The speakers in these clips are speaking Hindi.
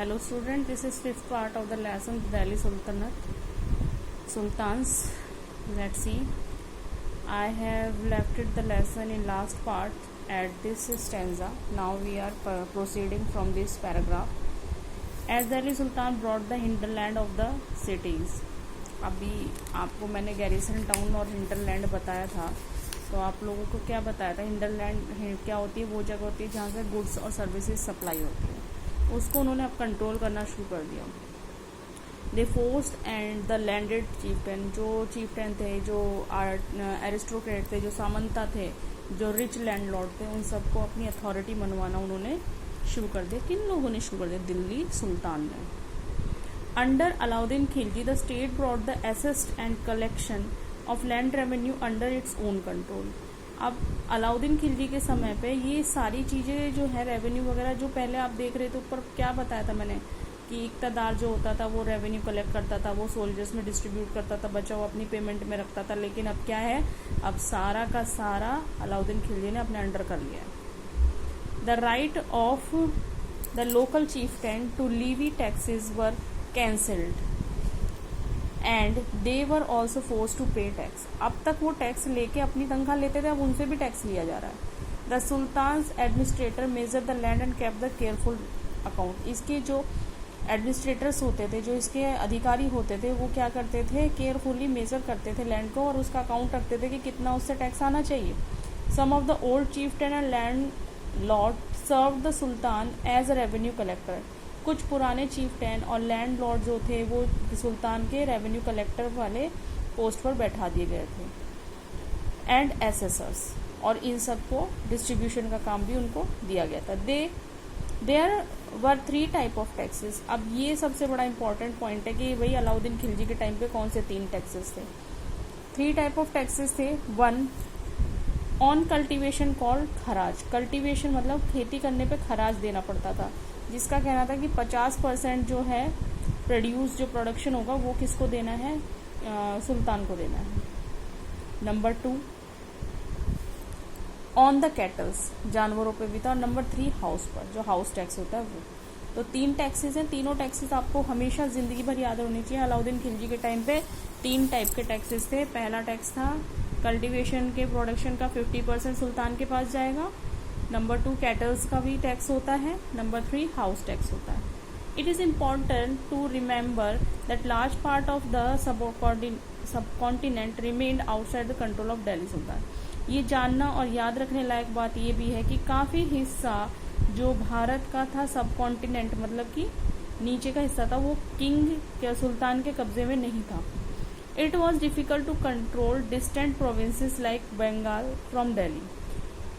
Hello student, this is fifth part of the lesson Delhi Sultans. Let's see. I have left it the lesson in last part at this stanza. Now we are proceeding from this paragraph. As Delhi Sultan brought the hinterland of the cities. अभी आपको मैंने गैरिसन टाउन और हिंटरलैंड बताया था, तो आप लोगों को क्या बताया था? हिंटरलैंड क्या होती है? वो जगह होती है जहाँ से गुड्स और सर्विसेज सप्लाई होती है, उसको उन्होंने अब कंट्रोल करना शुरू कर दिया। दे forced and the landed Chieftain, जो चीफटेन थे, जो एरिस्टोक्रेट थे, जो सामंता थे, जो रिच लैंडलॉर्ड थे, उन सबको अपनी अथॉरिटी मनवाना उन्होंने शुरू कर दिया। किन लोगों ने शुरू कर दिया? दिल्ली सुल्तान ने। Under Alauddin Khilji the state brought the asset and collection of land revenue under its own control. अब अलाउद्दीन खिलजी के समय पे ये सारी चीज़ें जो है रेवेन्यू वगैरह, जो पहले आप देख रहे थे ऊपर क्या बताया था मैंने कि इक़्तिदार जो होता था वो रेवेन्यू कलेक्ट करता था, वो सोल्जर्स में डिस्ट्रीब्यूट करता था, बचा वो अपनी पेमेंट में रखता था। लेकिन अब क्या है? अब सारा का सारा अलाउद्दीन खिलजी ने अपने अंडर कर लिया है। The right of the local chieftain to levy taxes were cancelled and they were also force to pay tax. अब तक वो टैक्स लेके अपनी तनख्वाह लेते थे, अब उनसे भी टैक्स लिया जा रहा है। The sultan's administrator measure the land and kept the careful account. इसके जो एडमिनिस्ट्रेटर्स होते थे, जो इसके अधिकारी होते थे, वो क्या करते थे? केयरफुली मेजर करते थे लैंड को और उसका अकाउंट रखते थे कि कितना उससे टैक्स आना चाहिए। Some of the old chieftain and land lord serve the sultan as a revenue collector. कुछ पुराने चीफटेन और लैंड लॉर्ड जो थे वो सुल्तान के रेवेन्यू कलेक्टर वाले पोस्ट पर बैठा दिए गए थे। एंड एसेसर्स, और इन सबको डिस्ट्रीब्यूशन का काम भी उनको दिया गया था। There were 3 type of taxes. अब ये सबसे बड़ा इंपॉर्टेंट पॉइंट है कि भाई अलाउद्दीन खिलजी के टाइम पे कौन से 3 टैक्सेस थे? 3 टाइप ऑफ टैक्सेस थे। 1 ऑन कल्टीवेशन कॉल्ड खराज। कल्टीवेशन मतलब खेती करने पे खराज देना पड़ता था, जिसका कहना था कि 50% जो है प्रोड्यूस, जो प्रोडक्शन होगा वो किसको देना है? सुल्तान को देना है। नंबर 2 ऑन द कैटल्स, जानवरों पे भी था। और नंबर 3 हाउस पर, जो हाउस टैक्स होता है वो। तो 3 टैक्सेस हैं। तीनों टैक्सेस आपको हमेशा जिंदगी भर याद होनी चाहिए। अलाउद्दीन खिलजी के टाइम पे 3 टाइप के टैक्सेस थे। पहला टैक्स था कल्टीवेशन के प्रोडक्शन का 50% सुल्तान के पास जाएगा। नंबर 2 कैटल्स का भी टैक्स होता है। नंबर 3 हाउस टैक्स होता है। It is important to remember that large part of the subcontinent remained outside the control of Delhi sultan. ये जानना और याद रखने लायक बात ये भी है कि काफ़ी हिस्सा जो भारत का था, सबकॉन्टिनेंट मतलब कि नीचे का हिस्सा था, वो किंग के सुल्तान के कब्जे में नहीं था। It was difficult to control distant provinces like Bengal from Delhi.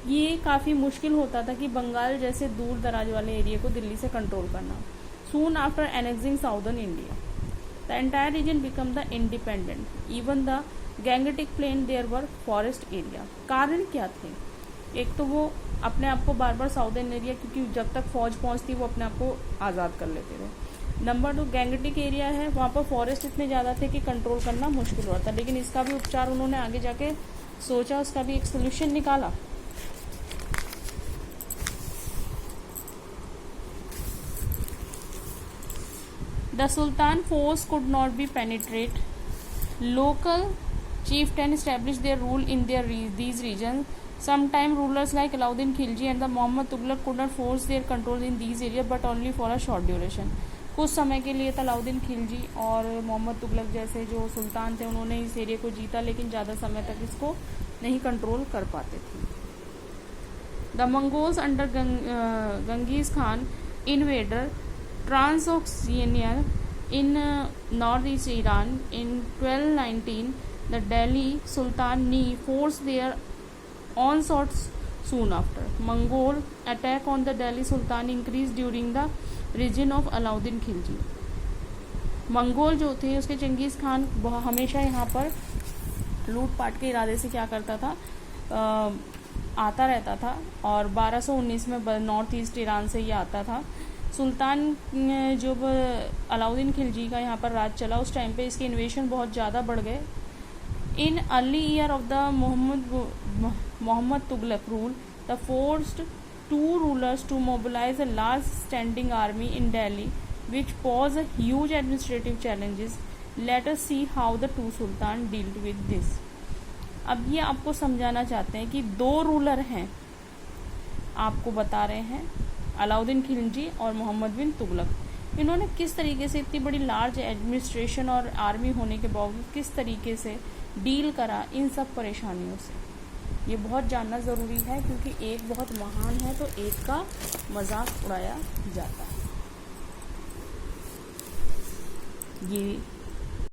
ये काफ़ी मुश्किल होता था कि बंगाल जैसे दूर दराज वाले एरिया को दिल्ली से कंट्रोल करना। Soon after annexing southern India the entire region become the independent even the Gangetic plain there were forest area. कारण क्या थे? एक तो वो अपने आप को बार बार साउदर्न एरिया, क्योंकि जब तक फौज पहुंचती वो अपने आप को आज़ाद कर लेते थे। नंबर 2 गैंगटिक एरिया है, वहाँ पर फॉरेस्ट इतने ज़्यादा थे कि कंट्रोल करना मुश्किल हुआ था। लेकिन इसका भी उपचार उन्होंने आगे जाके सोचा, उसका भी एक सोल्यूशन निकाला। The Sultan force could not be penetrate. Local chieftains established their rule in these regions. Sometime rulers like Alauddin Khilji and the Muhammad Tughlaq could not force their control in these areas, but only for a short duration. कुछ समय के लिए था अलाउद्दीन खिलजी और मोहम्मद तुगलक जैसे जो सुल्तान थे, उन्होंने इस एरिया को जीता, लेकिन ज़्यादा समय तक इसको नहीं कंट्रोल कर पाते थे। The Mongols under Genghis Khan invaded Transoxiana in northeast Iran in 1219, the Delhi Sultanate forced their onslaught soon after. Mongol attack on the Delhi Sultan increased during the reign of Alauddin Khilji. Mongol जो थे उसके चंगेज़ खान हमेशा यहाँ पर लूटपाट के इरादे से क्या करता था? आता रहता था, और 1219 में नॉर्थ ईस्ट ईरान से ये आता था। सुल्तान जब अलाउद्दीन खिलजी का यहाँ पर राज चला, उस टाइम पे इसके इन्वेशन बहुत ज़्यादा बढ़ गए। In early year of the Mohammad Tughlaq rule the forced 2 rulers to mobilise a large standing army in Delhi which pose a huge administrative challenges. Let us see how the two sultan dealt with this. अब ये आपको समझाना चाहते हैं कि दो रूलर हैं, आपको बता रहे हैं अलाउद्दीन खिलजी और मोहम्मद बिन तुगलक। इन्होंने किस तरीके से इतनी बड़ी लार्ज एडमिनिस्ट्रेशन और आर्मी होने के बावजूद किस तरीके से डील करा इन सब परेशानियों से, ये बहुत जानना ज़रूरी है, क्योंकि एक बहुत महान है तो एक का मजाक उड़ाया जाता है। ये